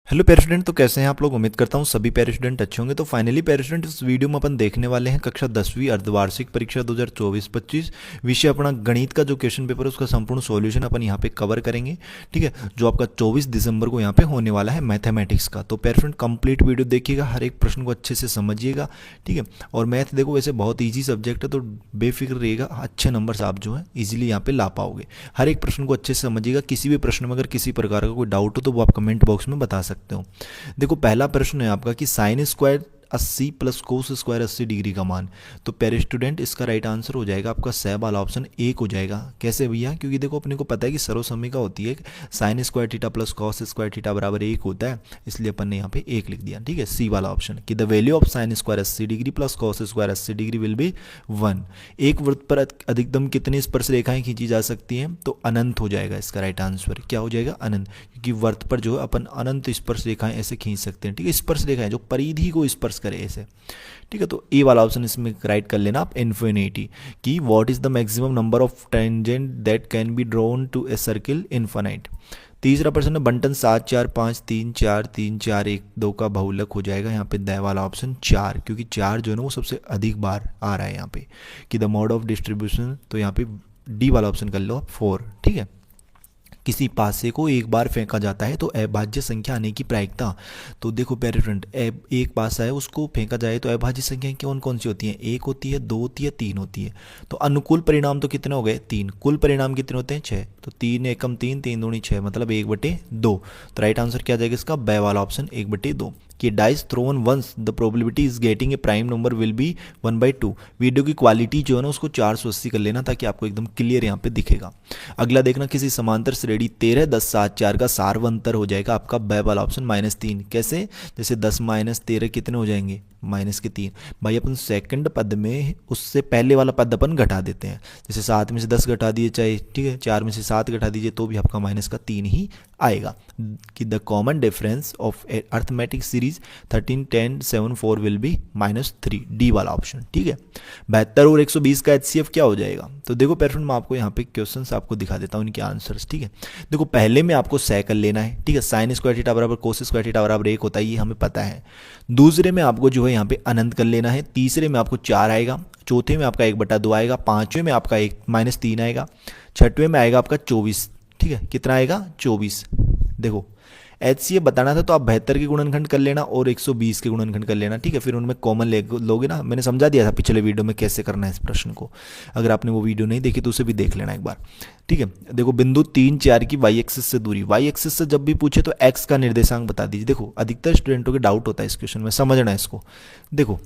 Hello प्यारे student, तो कैसे हैं आप लोग। उम्मीद करता हूँ सभी प्यारे स्टूडेंट अच्छे होंगे। तो फाइनली प्यारे स्टूडेंट, इस वीडियो में अपन देखने वाले हैं कक्षा 10वीं अर्धवार्षिक परीक्षा 2024-25 विषय अपना गणित का जो क्वेश्चन पेपर है उसका संपूर्ण सॉल्यूशन अपन यहाँ पे कवर करेंगे। ठीक है, जो आपका 24 दिसंबर को यहाँ पे होने वाला है मैथमेटिक्स का। तो प्यारे स्टूडेंट कंप्लीट वीडियो देखिएगा, हर एक प्रश्न को अच्छे से समझिएगा। ठीक है, और मैथ देखो वैसे बहुत ईजी सब्जेक्ट है, तो बेफिक्र रहिएगा, अच्छे नंबर आप जो है ईजिली यहाँ पे ला पाओगे। हर एक प्रश्न को अच्छे से समझिएगा। किसी भी प्रश्न में अगर किसी प्रकार का कोई डाउट हो तो वो आप कमेंट बॉक्स में बता सकते हो। देखो पहला प्रश्न है आपका कि sine square 80 plus cos square 80 degree का मान। तो प्यारे स्टूडेंट, इसका राइट आंसर हो जाएगा आपका स वाला ऑप्शन एक हो जाएगा। कैसे भैया? क्योंकि देखो अपने को पता है कि सर्वसम्मिका होती है, sine square theta plus cos square theta बराबर एक होता है, इसलिए अपन ने यहाँ पे एक लिख दिया। ठीक है, सी वाला ऑप्शन कि the value of sine square 80 degree plus cos square 80 degree will be 1। एक वृत्त पर अधिकतम कितनी स्पर्श रेखाएं खींची जा सकती हैं? तो अनंत हो जाएगा इसका राइट आंसर। क्या हो जाएगा? अनंत, क्योंकि वृत्त पर जो है अपन अनंत स्पर्श रेखाएं ऐसे खींच सकते हैं। ठीक है, स्पर्श रेखाएं जो परिधि को स्पर्श करे ऐसे। ठीक है, तो ए वाला ऑप्शन इसमें राइट कर लेना आप, इन्फिनिटी। कि what is the maximum number of tangent that can be drawn to a circle infinite. तीसरा प्रश्न है बंटन 7 4 5 3 4 3 4 1 2 का बहुलक हो जाएगा यहाँ पे द वाला ऑप्शन 4, क्योंकि 4 जो है ना वो सबसे अधिक बार आ रहा है यहाँ पे। कि द मोड ऑफ डिस्ट्रीब्यूशन, तो यहाँ पे डी वाला ऑप्शन कर लो आप 4। ठीक है, किसी पासे को एक बार फेंका जाता है तो अभाज्य संख्या आने की प्रायिकता। तो देखो प्यारे फ्रेंड, एक पासा है उसको फेंका जाए तो अभाज्य संख्या कौन कौन सी होती हैं? एक होती है, दो होती है, तीन होती है। तो अनुकूल परिणाम तो कितने हो गए? तीन। कुल परिणाम कितने होते हैं? 6। तो 3 एकम 3 3 दूनी 6, मतलब 1/2। तो राइट आंसर क्या जाएगा इसका? ब वाला ऑप्शन 1/2। कि dice thrown once the probability is getting a prime number will be 1/2। Video की क्वालिटी जो है ना उसको 480 कर लेना ताकि आपको एकदम क्लियर यहाँ पे दिखेगा। अगला देखना, किसी समांतर श्रेणी 13 10 7 4 का सारवंतर हो जाएगा आपका ब वाला ऑप्शन -3। कैसे? जैसे 10 - 13 कितने हो जाएंगे? -3। भाई अपन सेकंड पद में उससे पहले वाला पद अपन घटा देते हैं। जैसे 7 में से 10 घटा दिए चाहे, ठीक है, 4 में से 7 घटा दीजिए तो भी आपका -3 ही आएगा। कि the common difference of arithmetic series 13 10 7 4 will be -3, D वाला ऑप्शन। ठीक है, 72 और 120 का HCF क्या हो जाएगा? तो देखो पेरेंट, मैं आपको यहाँ पे क्वेश्चंस आपको दिखा देता हूँ, इनके आंसर्स। ठीक है, देखो पहले में आपको साइकिल लेना है। ठीक है, साइन स्क्वायर थीटा बराबर कोस स्क्वायर थीटा बराबर 1 होता है, ये हमें पता है। दूसरे में आपको जो है यहाँ पे अनंत कर लेना है। तीसरे में आपको 4 आएगा। चौथे में आपका 1/2 आएगा। पांचवें में आपका -3 आएगा। छठवें में आएगा आपका 24। ठीक है, कितना आएगा? 24। देखो HCF बताना था तो आप 72 के गुणनखंड कर लेना और 120 के गुणनखंड कर लेना। ठीक है, फिर उनमें कॉमन लोगे ना। मैंने समझा दिया था पिछले वीडियो में कैसे करना है इस प्रश्न को। अगर आपने वो वीडियो नहीं देखी तो उसे भी देख लेना एक बार। ठीक है, देखो बिंदु 3 4 की वाई एक्सिस से दूरी। वाई एक्सिस से जब भी पूछे तो एक्स का निर्देशांक बता दीजिए। देखो अधिकतर स्टूडेंटों के डाउट होता है इस क्वेश्चन में, समझना है इसको। देखो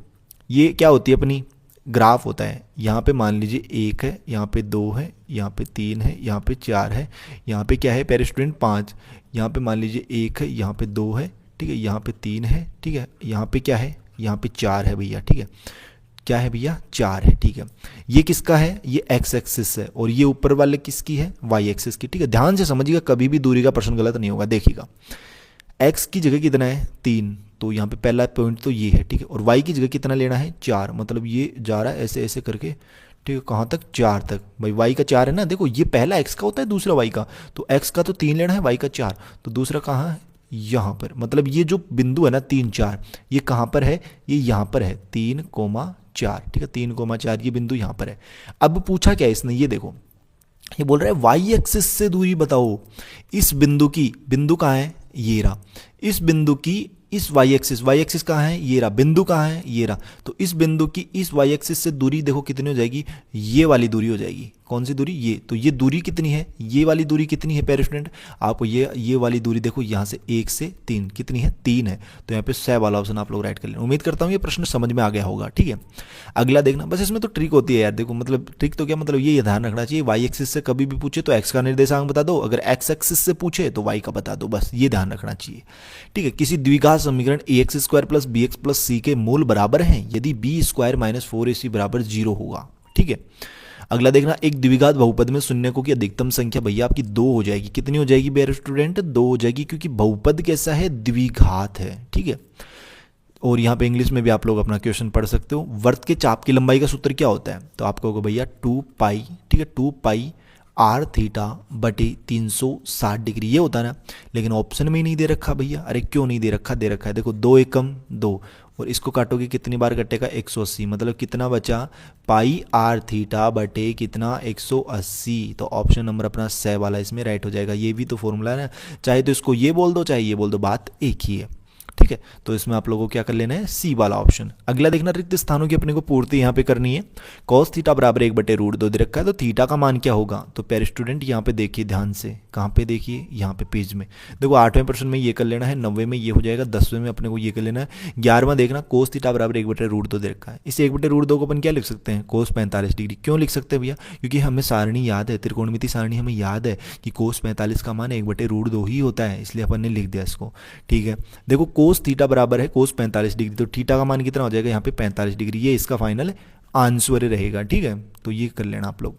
ये क्या होती है अपनी ग्राफ होता है। यहाँ पे मान लीजिए 1 है, यहाँ पे 2 है, यहाँ पे 3 है, यहाँ पे 4 है, यहाँ पे क्या है प्यारे स्टूडेंट? 5। यहाँ पे मान लीजिए 1 है, यहाँ पे 2 है, ठीक है, यहाँ पे 3 है, ठीक है, यहाँ पे क्या है? यहाँ पे 4 है भैया। ठीक है, क्या है भैया? 4 है। ठीक है, ये किसका है? ये एक्स एक्सिस है, और ये ऊपर वाले किसकी है? वाई एक्सिस की। ठीक है, ध्यान से समझिएगा, कभी भी दूरी का प्रश्न गलत नहीं होगा। देखिएगा x की जगह कितना है? 3, तो यहाँ पे पहला पॉइंट तो ये है। ठीक है, और y की जगह कितना लेना है? 4, मतलब ये जा रहा है ऐसे ऐसे करके। ठीक है, कहाँ तक? 4 तक। भाई y का 4 है ना। देखो ये पहला x का होता है, दूसरा y का। तो x का तो 3 लेना है, y का 4, तो दूसरा कहाँ है? यहाँ पर। मतलब ये जो बिंदु है ना 3 4, ये कहाँ पर है? ये यहाँ पर है, 3,4। ठीक है, 3,4 ये बिंदु यहाँ पर है। अब पूछा क्या इसने? ये देखो, ये बोल रहा है वाई एक्सिस से दूरी बताओ इस बिंदु की। बिंदु कहाँ है? ये रहा। इस बिंदु की इस वाई एक्सिस कहाँ है? ये रहा। बिंदु कहाँ है? ये रहा। तो इस बिंदु की इस वाई एक्सिस से दूरी देखो कितनी हो जाएगी? ये वाली दूरी हो जाएगी। कौन सी दूरी? ये। तो ये दूरी कितनी है? ये वाली दूरी कितनी है प्यारे स्टूडेंट? आपको ये वाली दूरी देखो, यहाँ से 1 से 3 कितनी है? 3 है। तो यहाँ पे स वाला ऑप्शन आप लोग राइट कर लेना। उम्मीद करता हूँ ये प्रश्न समझ में आ गया होगा। ठीक है, अगला देखना। बस इसमें तो ट्रिक होती है यार। देखो मतलब ट्रिक तो क्या, मतलब ये ध्यान रखना चाहिए, वाई एक्सिस से कभी भी पूछे तो एक्स का निर्देशांक बता दो, अगर एक्स एक्सिस से पूछे तो वाई का बता दो, बस ये ध्यान रखना चाहिए। ठीक है, किसी द्विघात समीकरण ax² + bx + c के मूल बराबर हैं यदि b² - 4ac बराबर 0 होगा। ठीक है, अगला देखना, एक द्विघात बहुपद में शून्यकों की अधिकतम संख्या भैया आपकी 2 हो जाएगी। कितनी हो जाएगी मेरे स्टूडेंट? 2 हो जाएगी, क्योंकि बहुपद कैसा है? द्विघात है। ठीक है, और यहाँ पे इंग्लिश में भी आप लोग अपना क्वेश्चन पढ़ सकते हो। वर्त के चाप की लंबाई का सूत्र क्या होता है? तो आपको होगा भैया 2 पाई। ठीक है, 2 पाई आर थीटा बटे 360 डिग्री, ये होता है ना, लेकिन ऑप्शन में ही नहीं दे रखा भैया। अरे क्यों नहीं दे रखा, दे रखा है, देखो 2 एकम 2, और इसको काटोगे कितनी बार कटेगा 180, मतलब कितना बचा पाई आर थीटा बटे कितना 180। तो ऑप्शन नंबर अपना स वाला इसमें राइट हो जाएगा। ये भी तो फॉर्मूला है ना, चाहे तो इसको ये बोल दो चाहे ये बोल दो, बात एक ही है, ठीक है। तो इसमें आप लोगों को क्या कर लेना है, सी वाला ऑप्शन। अगला देखना, रिक्त स्थानों की अपने को पूर्ति यहाँ पे करनी है। कॉस थीटा बराबर 1/√2 दे रखा है, तो थीटा का मान क्या होगा, तो प्यारे स्टूडेंट यहाँ पे देखिए ध्यान से, कहाँ पे देखिए, यहाँ पे पेज में देखो 8वें प्रश्न में ये कर लेना है, 9वें में ये हो जाएगा, 10वें में अपने को ये कर लेना है, 11वां देखना कोस थीटा बराबर 1/√2 दे रखा है। इस 1/√2 को अपन क्या लिख सकते हैं, कोस 45 डिग्री। क्यों लिख सकते हैं भैया, क्योंकि हमें सारणी याद है, त्रिकोणमिति सारणी हमें याद है कि कोस 45 का मान 1/√2 ही होता है, इसलिए अपन ने लिख दिया इसको, ठीक है। देखो कोस थीटा बराबर है कोस 45 डिग्री, तो थीटा का मान कितना हो जाएगा यहाँ पे 45 डिग्री, ये इसका फाइनल आंसर रहेगा, ठीक है। तो ये कर लेना आप लोग।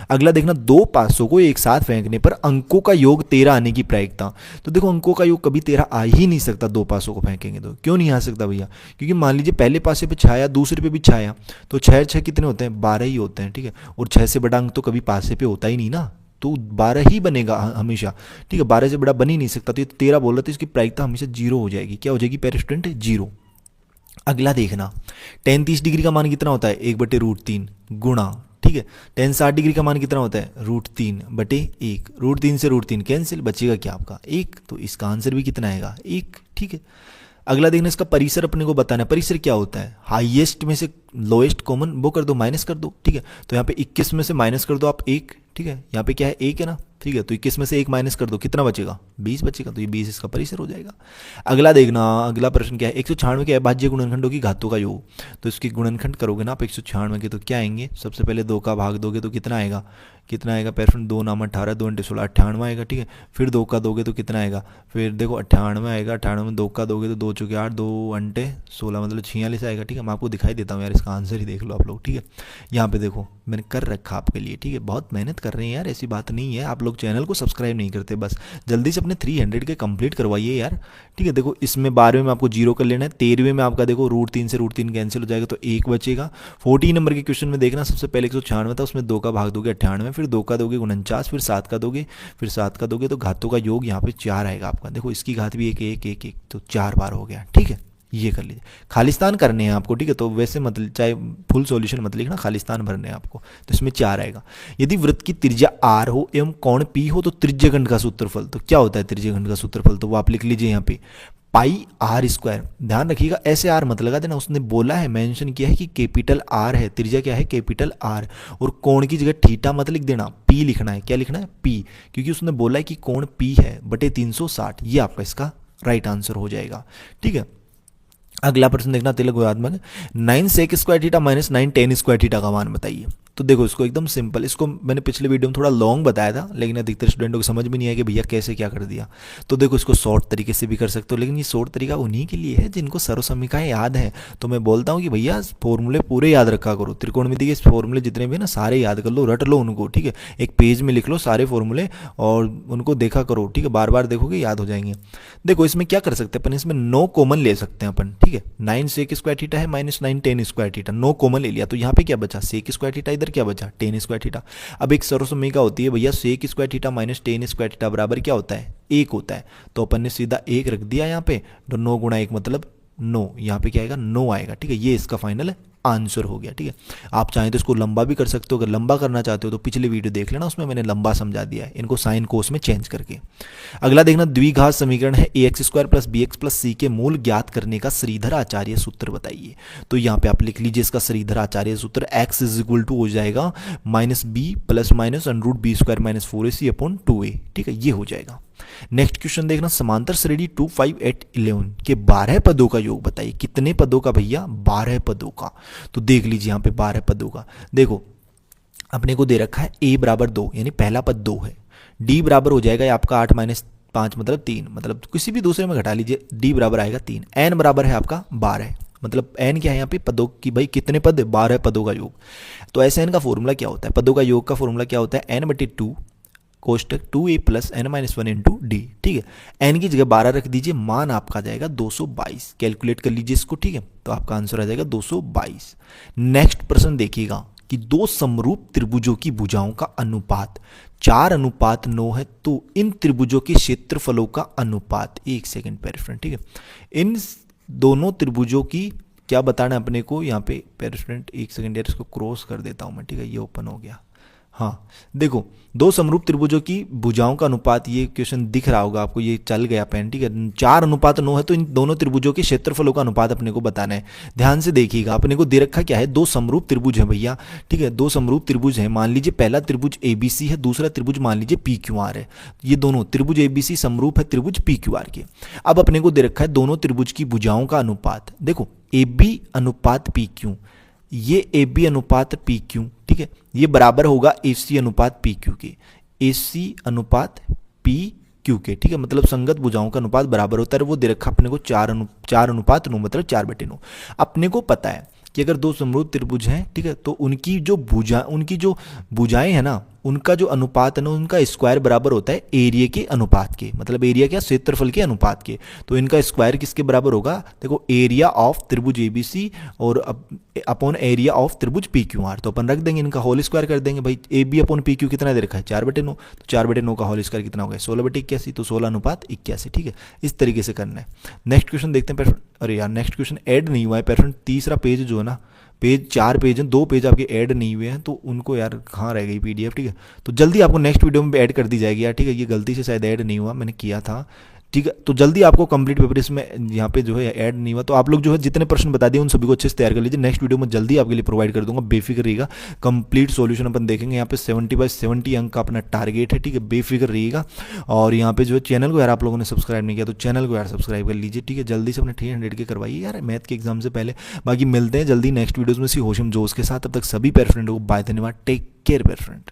अगला देखना, दो पासों को एक साथ फेंकने पर अंकों का योग 13 आने की प्रायिकता। तो देखो अंकों का योग कभी 13 आ ही नहीं सकता, दो पासों को फेंकेंगे तो। क्यों नहीं आ सकता भैया, क्योंकि मान लीजिए पहले पासे पे छाया, दूसरे पे भी छाया, तो 6 कितने होते हैं, 12 ही होते हैं, ठीक है। और 6 से बड़ा अंक तो कभी पासे पे होता ही नहीं ना, तो 12 ही बनेगा हमेशा, ठीक है, 12 से बड़ा बन ही नहीं सकता। तो ये 13 बोल रहा था, इसकी प्रायिकता हमेशा 0 हो जाएगी। क्या हो जाएगी प्यारे स्टूडेंट, 0। अगला देखना, tan 30 डिग्री का मान कितना होता है, 1/√3 गुणा, ठीक है। tan 60 डिग्री का मान कितना होता है, √3/1, √3 से √3 कैंसिल, बचेगा क्या आपका 1, तो इसका आंसर भी कितना आएगा 1, ठीक है। अगला देखना, इसका परिसर अपने को बताना है। परिसर क्या होता है, हाईएस्ट में से लोएस्ट कॉमन वो कर दो, माइनस कर दो, ठीक है। तो यहाँ पे 21 में से माइनस कर दो आप 1, ठीक है। यहाँ पे क्या है 1 है ना, ठीक है। तो 21 में से 1 माइनस कर दो, कितना बचेगा 20 बचेगा, तो ये 20 इसका परिसर हो जाएगा। अगला देखना, अगला प्रश्न क्या है, 196 के अभाज्य गुणनखंडों की घातों का योग। तो इसकी गुणनखंड करोगे ना आप 196 के, तो क्या आएंगे, सबसे पहले 2 का भाग दोगे तो कितना आएगा, कितना आएगा प्रश्न, 2 नाम 18, 2 × 16 98 आएगा, ठीक है। फिर 2 का दोगे तो कितना आएगा, फिर देखो 98 आएगा, 98 में 2 का दोगे तो 2 चौके 8, 2 × 16 मतलब 46 आएगा, ठीक है। मैं आपको दिखाई देता हूँ यार, इसका आंसर ही देख लो आप लोग, ठीक है। यहाँ पे देखो मैंने कर रखा आपके लिए, ठीक है। बहुत मेहनत कर रहे हैं यार, ऐसी बात नहीं है, आप लोग चैनल को सब्सक्राइब नहीं करते, बस जल्दी से अपने 300 के कंप्लीट करवाइए यार, ठीक है। देखो इसमें 12वें में आपको 0 कर लेना है, 13वें में आपका देखो √3 से √3 कैंसिल हो जाएगा, तो 1 बचेगा। 14 नंबर के क्वेश्चन में देखना, सबसे पहले 196 था, उसमें 2 का भाग दोगे 98, फिर 2 का दोगे 49, फिर 7 का दोगे, फिर 7 का दोगे, तो घातों का योग यहाँ पे 4 आएगा आपका। देखो इसकी घात भी 1 1 1 1, तो 4 बार हो गया, ठीक है। ये कर लीजिए, खालिस्तान करने हैं आपको, ठीक है। तो वैसे मत, चाहे फुल सॉल्यूशन मत लिखना, खालिस्तान भरने हैं आपको, तो इसमें 4 आएगा। यदि वृत्त की त्रिज्या r हो एवं कोण p हो तो त्रिज्यखंड का सूत्रफल, तो क्या होता है त्रिज्यखंड का सूत्रफल, तो वो आप लिख लीजिए यहाँ पे पाई r²। ध्यान रखिएगा ऐसे r मत लगा देना, उसने बोला है, मेंशन किया है कि कैपिटल R है, त्रिज्या क्या है कैपिटल R, और कोण की जगह थीटा मत लिख देना, p लिखना है। क्या लिखना है p, क्योंकि उसने बोला है कि कोण p है बटे 360, ये आपका इसका राइट आंसर हो जाएगा, ठीक है। अगला प्रश्न देखना, तिलक गुणात्मक 9 sec² theta minus 9 tan² theta का मान बताइए। तो देखो इसको एकदम सिंपल, इसको मैंने पिछले वीडियो में थोड़ा लॉन्ग बताया था, लेकिन अधिकतर स्टूडेंटों को समझ में नहीं आया कि भैया कैसे क्या कर दिया। तो देखो इसको शॉर्ट तरीके से भी कर सकते हो, लेकिन ये शॉर्ट तरीका उन्हीं के लिए है जिनको सर्वसमीकाएं याद है। तो मैं बोलता हूँ कि भैया फॉर्मूले पूरे याद रखा करो, त्रिकोणमिति के फॉर्मूले जितने भी ना सारे याद कर लो, रट लो उनको, ठीक है। एक पेज में लिख लो सारे फॉर्मूले और उनको देखा करो, ठीक है। बार बार देखोगे याद हो जाएंगे। देखो इसमें क्या कर सकते हैं अपन, इसमें 9 कॉमन ले सकते हैं अपन, ठीक है। 9 sec² थीटा है माइनस 9 tan² थीटा, 9 कॉमन ले लिया, तो यहाँ पे क्या बचा sec² थीटा, इधर क्या बचा tan² थीटा। अब एक सर्वसमीका होती है भैया, sec² theta minus tan² theta बराबर क्या होता है 1 होता है, तो अपन ने सीधा 1 रख दिया यहाँ पे, तो 9 × 1 मतलब 9, यहाँ पे क्या आएगा 9 आएगा, ठीक है। ये इसका फाइनल आंसर हो गया, ठीक है। आप चाहें तो इसको लंबा भी कर सकते हो, अगर लंबा करना चाहते हो तो पिछले वीडियो देख लेना, उसमें मैंने लंबा समझा दिया है इनको साइन कोस में चेंज करके। अगला देखना, द्विघात समीकरण है ax² + bx + c के मूल ज्ञात करने का श्रीधर आचार्य सूत्र बताइए। तो यहाँ पे आप लिख लीजिए इसका श्रीधर आचार्य सूत्र, x = हो जाएगा -b ± √b² - 4ac/2a, ठीक है, ये हो जाएगा। नेक्स्ट क्वेश्चन देखना, समांतर श्रेणी 2 5 8 11 के 12 पदों का योग बताइए। कितने पदों का भैया, 12 पदों का। तो देख लीजिए यहाँ पे 12 पदों का, देखो अपने को दे रखा है a = 2, यानी पहला पद 2 है, d बराबर हो जाएगा आपका 8 - 5 मतलब 3, मतलब किसी भी दूसरे में घटा लीजिए, d बराबर आएगा 3, n बराबर है आपका 12, मतलब n क्या है यहाँ पे पदों की, भाई कितने पद, 12 पदों का योग। तो ऐसे n का फॉर्मूला क्या होता है, पदों का योग का फॉर्मूला क्या होता है, n/2 कोष्टक 2a + n - 1 × d, ठीक है। n की जगह 12 रख दीजिए, मान आपका जाएगा 222, कैलकुलेट कर लीजिए इसको, ठीक है। तो आपका आंसर आ जाएगा 222। नेक्स्ट प्रश्न देखिएगा, कि दो समरूप त्रिभुजों की भुजाओं का अनुपात 4:9 है, तो इन त्रिभुजों के क्षेत्रफलों का अनुपात, एक सेकंड पेरिस्टूडेंट, ठीक है, इन दोनों त्रिभुजों की क्या बताना है अपने को यहाँ पे पेरिस्टूडेंट, एक सेकंड यार इसको क्रॉस कर देता हूँ मैं, ठीक है, ये ओपन हो गया। हाँ देखो, दो समरूप त्रिभुजों की भुजाओं का अनुपात, ये क्वेश्चन दिख रहा होगा आपको, ये चल गया पेन, ठीक है, 4:9 है, तो इन दोनों त्रिभुजों के क्षेत्रफलों का अनुपात अपने को बताना है। ध्यान से देखिएगा, अपने को दे रखा क्या है, दो समरूप त्रिभुज है भैया, ठीक है, दो समरूप त्रिभुज है। मान लीजिए पहला त्रिभुज ABC है, दूसरा त्रिभुज मान लीजिए PQR है। ये दोनों त्रिभुज ABC समरूप है त्रिभुज PQR के। अब अपने को दे रखा है दोनों त्रिभुज की भुजाओं का अनुपात। देखो AB अनुपात PQ, ये AB अनुपात PQ, ठीक है, ये बराबर होगा AC अनुपात PQ के, AC अनुपात PQ के, ठीक है, मतलब संगत भुजाओं का अनुपात बराबर होता है। वो दे रखा अपने को 4:9, मतलब 4/9। अपने को पता है कि अगर दो समरूप त्रिभुज हैं, ठीक है, तो उनकी जो भुजाएं हैं ना, उनका जो अनुपात है ना, उनका स्क्वायर बराबर होता है एरिया के अनुपात के, मतलब एरिया क्या, क्षेत्रफल के अनुपात के। तो इनका स्क्वायर किसके बराबर होगा, देखो एरिया ऑफ त्रिभुज ABC और अपॉन एरिया ऑफ त्रिभुज PQR, तो अपन रख देंगे इनका होल स्क्वायर कर देंगे भाई। AB अपॉन PQ कितना दे रखा है, 4/9, तो 4/9 का होल स्क्वायर कितना हो गया, 16/81, तो 16:81, ठीक है, इस तरीके से करना है। नेक्स्ट क्वेश्चन देखते हैं पेरेंट। अरे यार नेक्स्ट क्वेश्चन ऐड नहीं हुआ है पेरेंट, तीसरा पेज जो है ना, पेज 4 पेज हैं, 2 पेज आपके ऐड नहीं हुए हैं, तो उनको यार कहाँ रह गई PDF, ठीक है, तो जल्दी आपको नेक्स्ट वीडियो में ऐड कर दी जाएगी यार, ठीक है, ये गलती से शायद ऐड नहीं हुआ, मैंने किया था, ठीक है, तो जल्दी आपको कंप्लीट पेपर इसमें यहाँ पे जो है ऐड नहीं हुआ, तो आप लोग जो है जितने प्रश्न बता दिए उन सभी को अच्छे से तैयार कर लीजिए। नेक्स्ट वीडियो में जल्दी आपके लिए प्रोवाइड कर दूंगा, बेफिक्र रहिएगा, कंप्लीट सॉल्यूशन अपन देखेंगे। यहाँ पे 70/70 अंक का अपना टारगेट है, ठीक है, बेफिक्र रहिएगा। और यहाँ पे जो है चैनल को यार आप लोगों ने सब्सक्राइब नहीं किया तो चैनल को यार सब्सक्राइब कर लीजिए, ठीक है, जल्दी से अपने 300 के करवाइए यार मैथ के एग्जाम से पहले। बाकी मिलते हैं जल्दी नेक्स्ट वीडियोज़ में सी होशम जोश के साथ, तब तक सभी पेरेंट को बाय, धन्यवाद, टेक केयर पेरेंट।